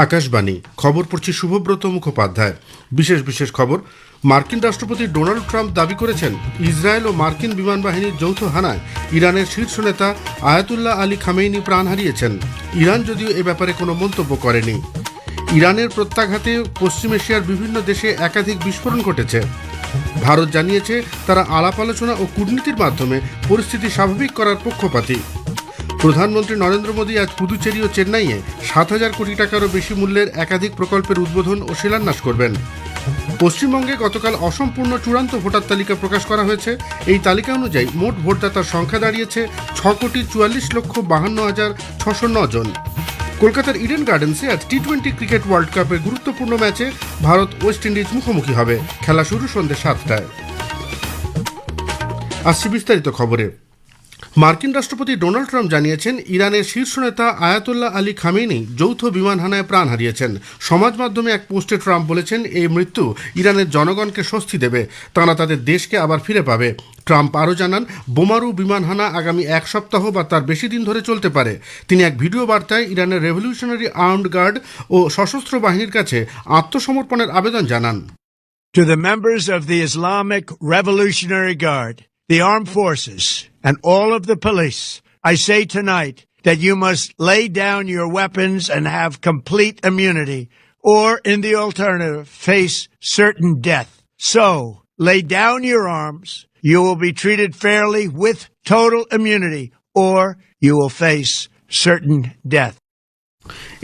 আকাশবাণী খবর পড়ছি শুভব্রত মুখোপাধ্যায়। বিশেষ খবর। মার্কিন রাষ্ট্রপতি ডোনাল্ড ট্রাম্প দাবি করেছেন ইসরায়েল ও মার্কিন বিমান বাহিনীর যৌথ হানায় ইরানের শীর্ষ নেতা আয়াতুল্লাহ আলী খামেইনি প্রাণ হারিয়েছেন। ইরান যদিও এ ব্যাপারে কোনো মন্তব্য করেনি। ইরানের প্রত্যাঘাতে পশ্চিম এশিয়ার বিভিন্ন দেশে একাধিক বিস্ফোরণ ঘটেছে। ভারত জানিয়েছে তারা আলাপ আলোচনা ও কূটনীতির মাধ্যমে পরিস্থিতি স্বাভাবিক করার পক্ষপাতী। প্রধানমন্ত্রী নরেন্দ্র মোদী আজ পুদুচেরি ও চেন্নাইয়ে 7,000 কোটি টাকারও বেশি মূল্যের একাধিক প্রকল্পের উদ্বোধন ও শিলান্যাস করবেন। পশ্চিমবঙ্গে গতকাল অসম্পূর্ণ চূড়ান্ত ভোটার তালিকা প্রকাশ করা হয়েছে। এই তালিকা অনুযায়ী মোট ভোটদাতার সংখ্যা দাঁড়িয়েছে 6,44,52,609 জন। কলকাতার ইডেন গার্ডেন্সে আজ টি-20 ক্রিকেট ওয়ার্ল্ড কাপের গুরুত্বপূর্ণ ম্যাচে ভারত ওয়েস্ট ইন্ডিজ মুখোমুখি হবে। খেলা শুরু সন্ধ্যে 7টায়। আসছে বিস্তারিত খবরে। মার্কিন রাষ্ট্রপতি ডোনাল্ড ট্রাম্প জানিয়েছেন ইরানের শীর্ষ নেতা আয়াতুল্লাহ আলী খামেইনি যৌথ বিমান হানায় প্রাণ হারিয়েছেন। সমাজ মাধ্যমে এক পোস্টে ট্রাম্প বলেছেন এই মৃত্যু ইরানের জনগণকে স্বস্তি দেবে, তারা তাদের দেশকে আবার ফিরে পাবে। ট্রাম্প আরও জানান বোমারু বিমান হানা আগামী এক সপ্তাহ বা তার বেশি দিন ধরে চলতে পারে। তিনি এক ভিডিও বার্তায় ইরানের রেভলিউশনারি আর্মড গার্ড ও সশস্ত্র বাহিনীর কাছে আত্মসমর্পণের আবেদন জানান। To the members of the Islamic Revolutionary Guard, the armed forces, and all of the police, I say tonight that you must lay down your weapons and have complete immunity, or in the alternative, face certain death. So, lay down your arms, you will be treated fairly with total immunity, or you will face certain death.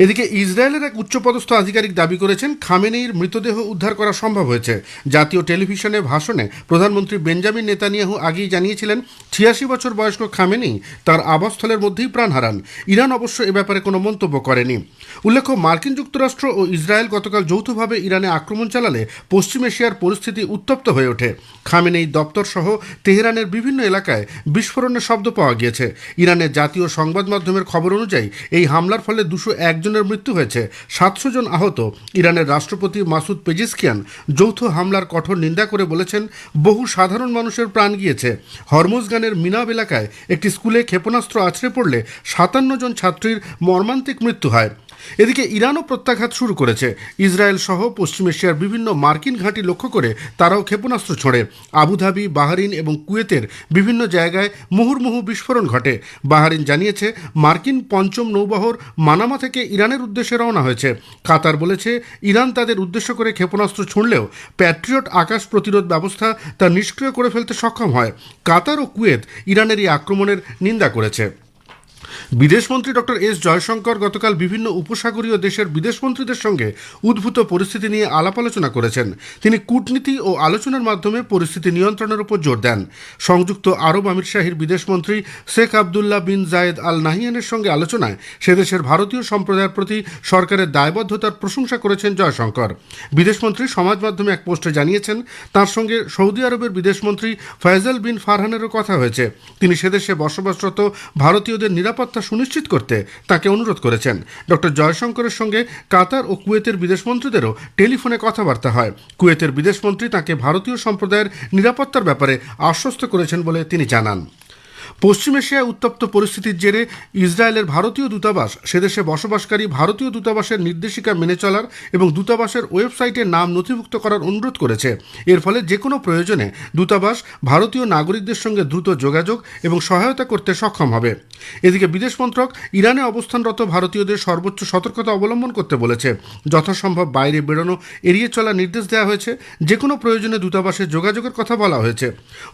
এদিকে ইসরায়েলের এক উচ্চপদস্থ আধিকারিক দাবি করেছেন খামেনেইর মৃতদেহ উদ্ধার করা সম্ভব হয়েছে। জাতীয় টেলিভিশনে ভাষণে প্রধানমন্ত্রী বেঞ্জামিন নেতানিয়াহু আগেই জানিয়েছিলেন 86 বছর বয়স্ক খামেনেই তার আবাসস্থলের মধ্যেই প্রাণ হারান। ইরান অবশ্য এ ব্যাপারে কোনো মন্তব্য করেনি। উল্লেখ্য, মার্কিন যুক্তরাষ্ট্র ও ইসরায়েল গতকাল যৌথভাবে ইরানে আক্রমণ চালালে পশ্চিম এশিয়ার পরিস্থিতি উত্তপ্ত হয়ে ওঠে। খামেনেই দপ্তর সহ তেহরানের বিভিন্ন এলাকায় বিস্ফোরণের শব্দ পাওয়া গিয়েছে। ইরানের জাতীয় সংবাদ মাধ্যমের খবর অনুযায়ী এই হামলার ফলে 201 জনের মৃত্যু হয়েছে, 700 জন আহত। ইরানের রাষ্ট্রপতি মাসুদ পেজিশকিয়ান যৌথ হামলার কঠোর নিন্দা করে বলেছেন বহু সাধারণ মানুষের প্রাণ গিয়েছে। হরমুজগানের মিনাব এলাকায় একটি স্কুলে ক্ষেপণাস্ত্র আছড়ে পড়লে 57 জন ছাত্রীর মর্মান্তিক মৃত্যু হয়। এদিকে ইরানও প্রত্যাঘাত শুরু করেছে। ইসরায়েল সহ পশ্চিম এশিয়ার বিভিন্ন মার্কিন ঘাঁটি লক্ষ্য করে তারাও ক্ষেপণাস্ত্র ছোড়ে। আবুধাবি, বাহরিন এবং কুয়েতের বিভিন্ন জায়গায় মুহুর্মুহু বিস্ফোরণ ঘটে। বাহরিন জানিয়েছে মার্কিন পঞ্চম নৌবহর মানামা থেকে ইরানের উদ্দেশ্যে রওনা হয়েছে। কাতার বলেছে ইরান তাদের উদ্দেশ্য করে ক্ষেপণাস্ত্র ছুঁড়লেও প্যাট্রিয়ট আকাশ প্রতিরোধ ব্যবস্থা তা নিষ্ক্রিয় করে ফেলতে সক্ষম হয়। কাতার ও কুয়েত ইরানের এই আক্রমণের নিন্দা করেছে। বিদেশমন্ত্রী ডক্টর এস জয়শঙ্কর গতকাল বিভিন্ন উপসাগরীয় দেশের বিদেশমন্ত্রীদের সঙ্গে উদ্ভূত পরিস্থিতি নিয়ে আলাপ আলোচনা করেছেন। তিনি কূটনীতি ও আলোচনার মাধ্যমে পরিস্থিতি নিয়ন্ত্রণের উপর জোর দেন। সংযুক্ত আরব আমিরশাহীর বিদেশমন্ত্রী শেখ আবদুল্লাহ বিন জায়েদ আল নাহিয়ানের সঙ্গে আলোচনায় সেদেশের ভারতীয় সম্প্রদায়ের প্রতি সরকারের দায়বদ্ধতার প্রশংসা করেছেন জয়শঙ্কর। বিদেশমন্ত্রী সমাজ মাধ্যমে এক পোস্টে জানিয়েছেন তার সঙ্গে সৌদি আরবের বিদেশমন্ত্রী ফয়সাল বিন ফারহানেরও কথা হয়েছে। তিনি সেদেশে বসবাসরত ভারতীয়দের নিরাপত্তা সুনিশ্চিত করতে তাকে অনুরোধ করেছেন। ডক্টর জয়শঙ্করের সঙ্গে কাতার ও কুয়েতের বিদেশমন্ত্রীদেরও টেলিফোনে কথাবার্তা হয়। কুয়েতের বিদেশমন্ত্রী তাকে ভারতীয় সম্প্রদায়ের নিরাপত্তার ব্যাপারে আশ্বস্ত করেছেন বলে তিনি জানান। পশ্চিম এশিয়ায় উত্তপ্ত পরিস্থিতির জেরে ইসরায়েলের ভারতীয় দূতাবাস সেদেশে বসবাসকারী ভারতীয় দূতাবাসের নির্দেশিকা মেনে চলার এবং দূতাবাসের ওয়েবসাইটে নাম নথিভুক্ত করার অনুরোধ করেছে। এর ফলে যে কোনো প্রয়োজনে দূতাবাস ভারতীয় নাগরিকদের সঙ্গে দ্রুত যোগাযোগ এবং সহায়তা করতে সক্ষম হবে। এদিকে বিদেশ মন্ত্রক ইরানে অবস্থানরত ভারতীয়দের সর্বোচ্চ সতর্কতা অবলম্বন করতে বলেছে। যথাসম্ভব বাইরে বেরোনো এড়িয়ে চলার নির্দেশ দেওয়া হয়েছে। যে কোনো প্রয়োজনে দূতাবাসে যোগাযোগের কথা বলা হয়েছে।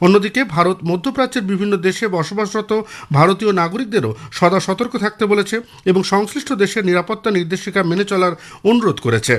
অন্যদিকে ভারত মধ্যপ্রাচ্যের বিভিন্ন দেশে বসবাসরত ভারতীয় নাগরিকদেরও সদা সতর্ক থাকতে বলেছে এবং সংশ্লিষ্ট দেশের নিরাপত্তা নির্দেশিকা মেনে চলার অনুরোধ করেছে।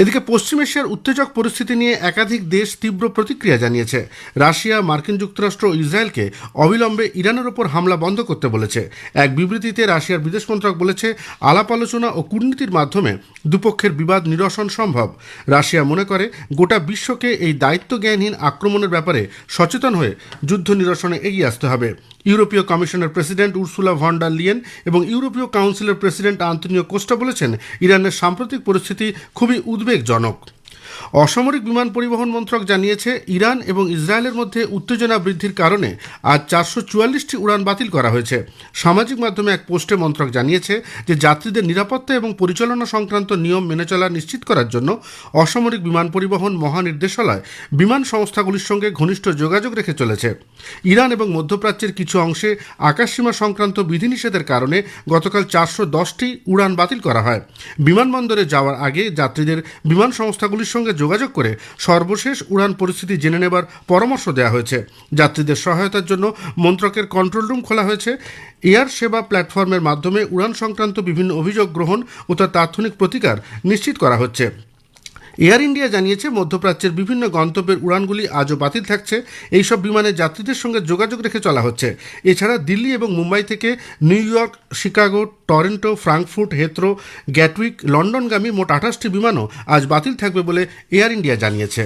এদিকে পশ্চিম এশিয়ার উত্তেজক পরিস্থিতি নিয়ে একাধিক দেশ তীব্র প্রতিক্রিয়া জানিয়েছে। রাশিয়া, মার্কিন যুক্তরাষ্ট্র ও ইসরায়েলকে অবিলম্বে ইরানের ওপর হামলা বন্ধ করতে বলেছে। এক বিবৃতিতে রাশিয়ার বিদেশ মন্ত্রক বলেছে আলাপ আলোচনা ও কূটনীতির মাধ্যমে দুপক্ষের বিবাদ নিরসন সম্ভব। রাশিয়া মনে করে গোটা বিশ্বকে এই দায়িত্বজ্ঞানহীন আক্রমণের ব্যাপারে সচেতন হয়ে যুদ্ধ নিরসনে এগিয়ে আসতে হবে। ইউরোপীয় কমিশনের president Ursula von der Leyen এবং ইউরোপীয় কাউন্সিলের প্রেসিডেন্ট আন্তোনিও কোস্টা বলেছেন ইরানের সাম্প্রতিক পরিস্থিতি খুবই উদ্বেগজনক। অসামরিক বিমান পরিবহন মন্ত্রক জানিয়েছে ইরান এবং ইসরায়েলের মধ্যে উত্তেজনা বৃদ্ধির কারণে আজ 444টি উড়ান বাতিল করা হয়েছে। সামাজিক মাধ্যমে এক পোস্টে মন্ত্রক জানিয়েছে যে যাত্রীদের নিরাপত্তা এবং পরিচালনা সংক্রান্ত নিয়ম মেনে চলা নিশ্চিত করার জন্য অসামরিক বিমান পরিবহন মহানির্দেশালয় বিমান সংস্থাগুলির সঙ্গে ঘনিষ্ঠ যোগাযোগ রেখে চলেছে। ইরান এবং মধ্যপ্রাচ্যের কিছু অংশে আকাশসীমা সংক্রান্ত বিধিনিষেধের কারণে গতকাল 410টি উড়ান বাতিল করা হয়। বিমানবন্দরে যাওয়ার আগে যাত্রীদের বিমান সংস্থাগুলির সঙ্গে যোগাযোগ করে সর্বশেষ উড়ান পরিস্থিতি জেনে নেবার পরামর্শ দেওয়া হয়েছে। যাত্রীদের সহায়তার জন্য মন্ত্রকের কন্ট্রোল রুম খোলা হয়েছে। এয়ার সেবা প্ল্যাটফর্মের মাধ্যমে উড়ান সংক্রান্ত বিভিন্ন অভিযোগ গ্রহণ ও তার তাৎক্ষণিক প্রতিকার নিশ্চিত করা হচ্ছে। এয়ার ইন্ডিয়া জানিয়েছে মধ্যপ্রাচ্যের বিভিন্ন গন্তব্যের উড়ানগুলি আজও বাতিল থাকছে। এইসব বিমানে যাত্রীদের সঙ্গে যোগাযোগ রেখে চলা হচ্ছে। এছাড়া দিল্লি এবং মুম্বাই থেকে New York, Chicago, Toronto, Frankfurt, Heathrow, Gatwick, লন্ডনগামী মোট 28টি বিমানও আজ বাতিল থাকবে বলে এয়ার ইন্ডিয়া জানিয়েছে।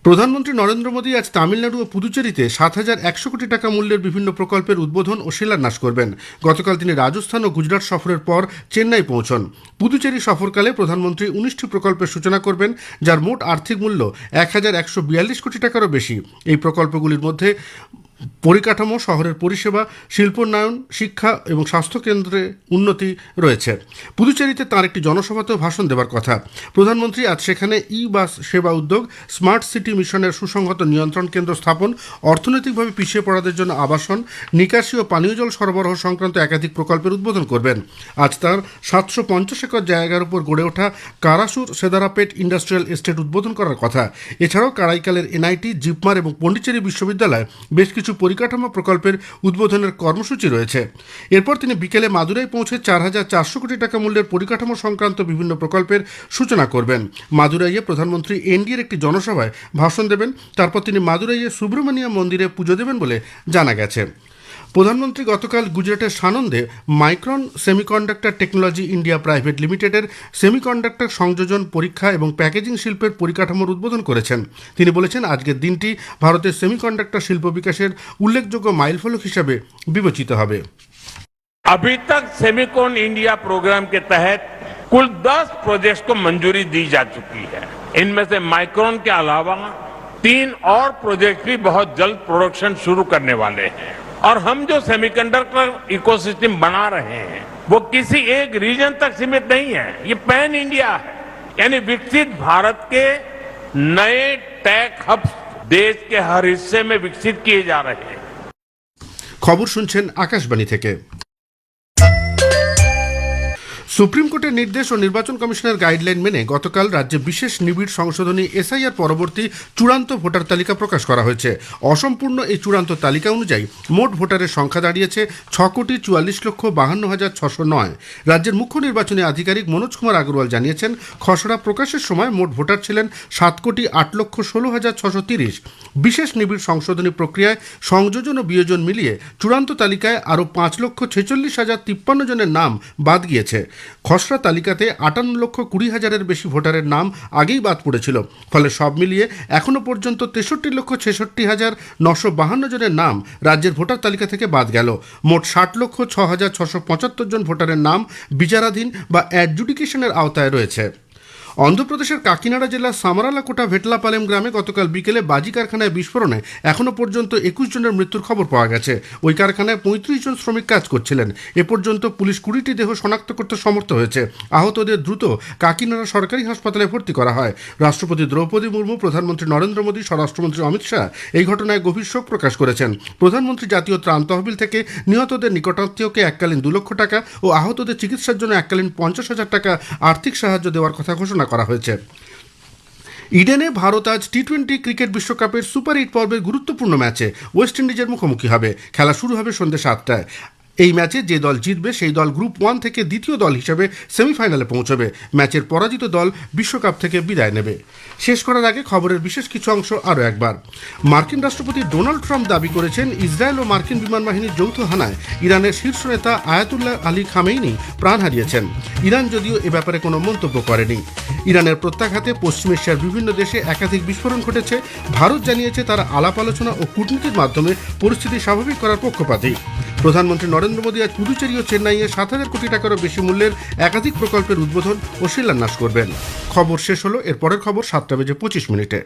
প্রধানমন্ত্রী নরেন্দ্র মোদী আজ তামিলনাড়ু ও পুদুচেরিতে 7,100 কোটি টাকা মূল্যের বিভিন্ন প্রকল্পের উদ্বোধন ও শিলান্যাস করবেন। গতকাল তিনি রাজস্থান ও গুজরাট সফরের পর চেন্নাই পৌঁছন। পুদুচেরি সফরকালে প্রধানমন্ত্রী 19টি প্রকল্পের সূচনা করবেন, যার মোট আর্থিক মূল্য 1,142 কোটি টাকারও বেশি। এই প্রকল্পগুলির মধ্যে পরিকাঠামো, শহরের পরিষেবা, শিল্পোন্নয়ন, শিক্ষা এবং স্বাস্থ্যকেন্দ্রে উন্নতি রয়েছে। পুদুচেরিতে তাঁর একটি জনসভাতেও ভাষণ দেবার কথা। প্রধানমন্ত্রী আজ সেখানে ই বাস সেবা উদ্যোগ, স্মার্ট সিটি মিশনের সুসংহত নিয়ন্ত্রণ কেন্দ্র স্থাপন, অর্থনৈতিকভাবে পিছিয়ে পড়াদের জন্য আবাসন, নিকাশি ও পানীয় জল সরবরাহ সংক্রান্ত একাধিক প্রকল্পের উদ্বোধন করবেন। আজ তাঁর 750 একর জায়গার উপর গড়ে ওঠা কারাসুর সেদারাপেট ইন্ডাস্ট্রিয়াল এস্টেট উদ্বোধন করার কথা। এছাড়াও কারাইকালের এনআইটি, জিপমার এবং পন্ডিচেরি বিশ্ববিদ্যালয় বেশ কিছু পরিকাঠামো প্রকল্পের উদ্বোধনের কর্মসূচি রয়েছে। এরপর তিনি বিকেলে মাদুরাই পৌঁছে 4,400 কোটি টাকা মূল্যের পরিকাঠামো সংক্রান্ত বিভিন্ন প্রকল্পের সূচনা করবেন। মাদুরাইয়ে প্রধানমন্ত্রী এনডিএর একটি জনসভায় ভাষণ দেবেন। তারপর তিনি মাদুরাইয়ে সুব্রমণিয়া মন্দিরে পুজো দেবেন বলে জানা গেছে। প্রধানমন্ত্রী গতকাল গুজরাটের সানন্দে Micron semiconductor technology India private লিমিটেডের সেমিকন্ডাক্টর সংযোজন, পরীক্ষা এবং প্যাকেজিং শিল্পের পরিকাঠামোর উদ্বোধন করেছেন। তিনি বলেছেন, আজকের দিনটি ভারতের সেমিকন্ডাক্টর শিল্প বিকাশের উল্লেখযোগ্য মাইলফলক হিসাবে বিবেচিত হবে। अभी तक सेमिकॉन इंडिया प्रोग्राम के तहत कुल 10 प्रोजेक्ट्स को मंजूरी दी जा चुकी है। इनमें से माइक्रोन के अलावा 3 और प्रोजेक्ट भी बहुत जल्द प्रोडक्शन शुरू करने वाले हैं। और हम जो सेमीकंडक्टर इकोसिस्टम बना रहे हैं वो किसी एक रीजन तक सीमित नहीं है, ये पैन इंडिया है। यानी विकसित भारत के नए टेक हब्स देश के हर हिस्से में विकसित किए जा रहे हैं। খবর শুনছেন আকাশবাণী থেকে। সুপ্রিম কোর্টের নির্দেশ ও নির্বাচন কমিশনের গাইডলাইন মেনে গতকাল রাজ্যে বিশেষ নিবিড় সংশোধনী এসআইআর পরবর্তী চূড়ান্ত ভোটার তালিকা প্রকাশ করা হয়েছে। অসম্পূর্ণ এই চূড়ান্ত তালিকা অনুযায়ী মোট ভোটারের সংখ্যা দাঁড়িয়েছে 6,44,52,609। রাজ্যের মুখ্য নির্বাচনী আধিকারিক মনোজ কুমার আগরওয়াল জানিয়েছেন, খসড়া প্রকাশের সময় মোট ভোটার ছিলেন 7,08,16,630। বিশেষ নিবিড় সংশোধনী প্রক্রিয়ায় সংযোজন ও বিয়োজন মিলিয়ে চূড়ান্ত তালিকায় আরও 5,46,053 জনের নাম বাদ গিয়েছে। খসড়া তালিকাতে 58,20,000-এর বেশি ভোটারের নাম আগেই বাদ পড়েছিল। ফলে সব মিলিয়ে এখনও পর্যন্ত 63,66,952 জনের নাম রাজ্যের ভোটার তালিকা থেকে বাদ গেল। মোট 60,06,675 জন ভোটারের নাম বিচারাধীন বা অ্যাডজুডিকেশনের আওতায় রয়েছে। অন্ধ্রপ্রদেশের কাকিনাড়া জেলার সামারালাকোটা ভেটলাপালেম গ্রামে গতকাল বিকেলে বাজি কারখানায় বিস্ফোরণে এখনও পর্যন্ত 21 জনের মৃত্যুর খবর পাওয়া গেছে। ওই কারখানায় 35 জন শ্রমিক কাজ করছিলেন। এ পর্যন্ত পুলিশ 20টি দেহ শনাক্ত করতে সমর্থ হয়েছে। আহতদের দ্রুত কাকিনাড়া সরকারি হাসপাতালে ভর্তি করা হয়। রাষ্ট্রপতি দ্রৌপদী মুর্মু, প্রধানমন্ত্রী নরেন্দ্র মোদী, স্বরাষ্ট্রমন্ত্রী অমিত শাহ এই ঘটনায় গভীর শোক প্রকাশ করেছেন। প্রধানমন্ত্রী জাতীয় ত্রাণ তহবিল থেকে নিহতদের নিকটাত্মীয়কে এককালীন 2 লক্ষ টাকা ও আহতদের চিকিৎসার জন্য এককালীন 50,000 টাকা আর্থিক সাহায্য দেওয়ার কথা ঘোষণা করা হয়েছে। ইডেনে ভারত আজ টি-20 ক্রিকেট বিশ্বকাপের সুপার 8 পর্বের গুরুত্বপূর্ণ ম্যাচে ওয়েস্ট ইন্ডিজের মুখোমুখি হবে। খেলা শুরু হবে সন্ধ্যে 7টায়। এই ম্যাচে যে দল জিতবে সেই দল গ্রুপ 1 থেকে দ্বিতীয় দল হিসেবে সেমিফাইনালে পৌঁছবে। ম্যাচের পরাজিত দল বিশ্বকাপ থেকে বিদায় নেবে। শেষ করার আগে খবরের বিশেষ কিছু অংশ আরও একবার। মার্কিন রাষ্ট্রপতি ডোনাল্ড ট্রাম্প দাবি করেছেন, ইসরায়েল ও মার্কিন বিমান বাহিনীর যৌথ হানায় ইরানের শীর্ষ নেতা আয়াতুল্লাহ আলী খামেইনি প্রাণ হারিয়েছেন। ইরান যদিও এ ব্যাপারে কোনো মন্তব্য করেনি। ইরানের প্রত্যাঘাতে পশ্চিম এশিয়ার বিভিন্ন দেশে একাধিক বিস্ফোরণ ঘটেছে। ভারত জানিয়েছে তারা আলাপ আলোচনা ও কূটনীতির মাধ্যমে পরিস্থিতি স্বাভাবিক করার পক্ষপাতী। প্রধানমন্ত্রী নরেন্দ্র মোদী আজ পুদুচেরি ও চেন্নাইয়ে 7,000 কোটি টাকারও বেশি মূল্যের একাধিক প্রকল্পের উদ্বোধন ও শিলান্যাস করবেন। খবর শেষ হলো, এর পরের খবর 7টা বেজে 25 মিনিটে।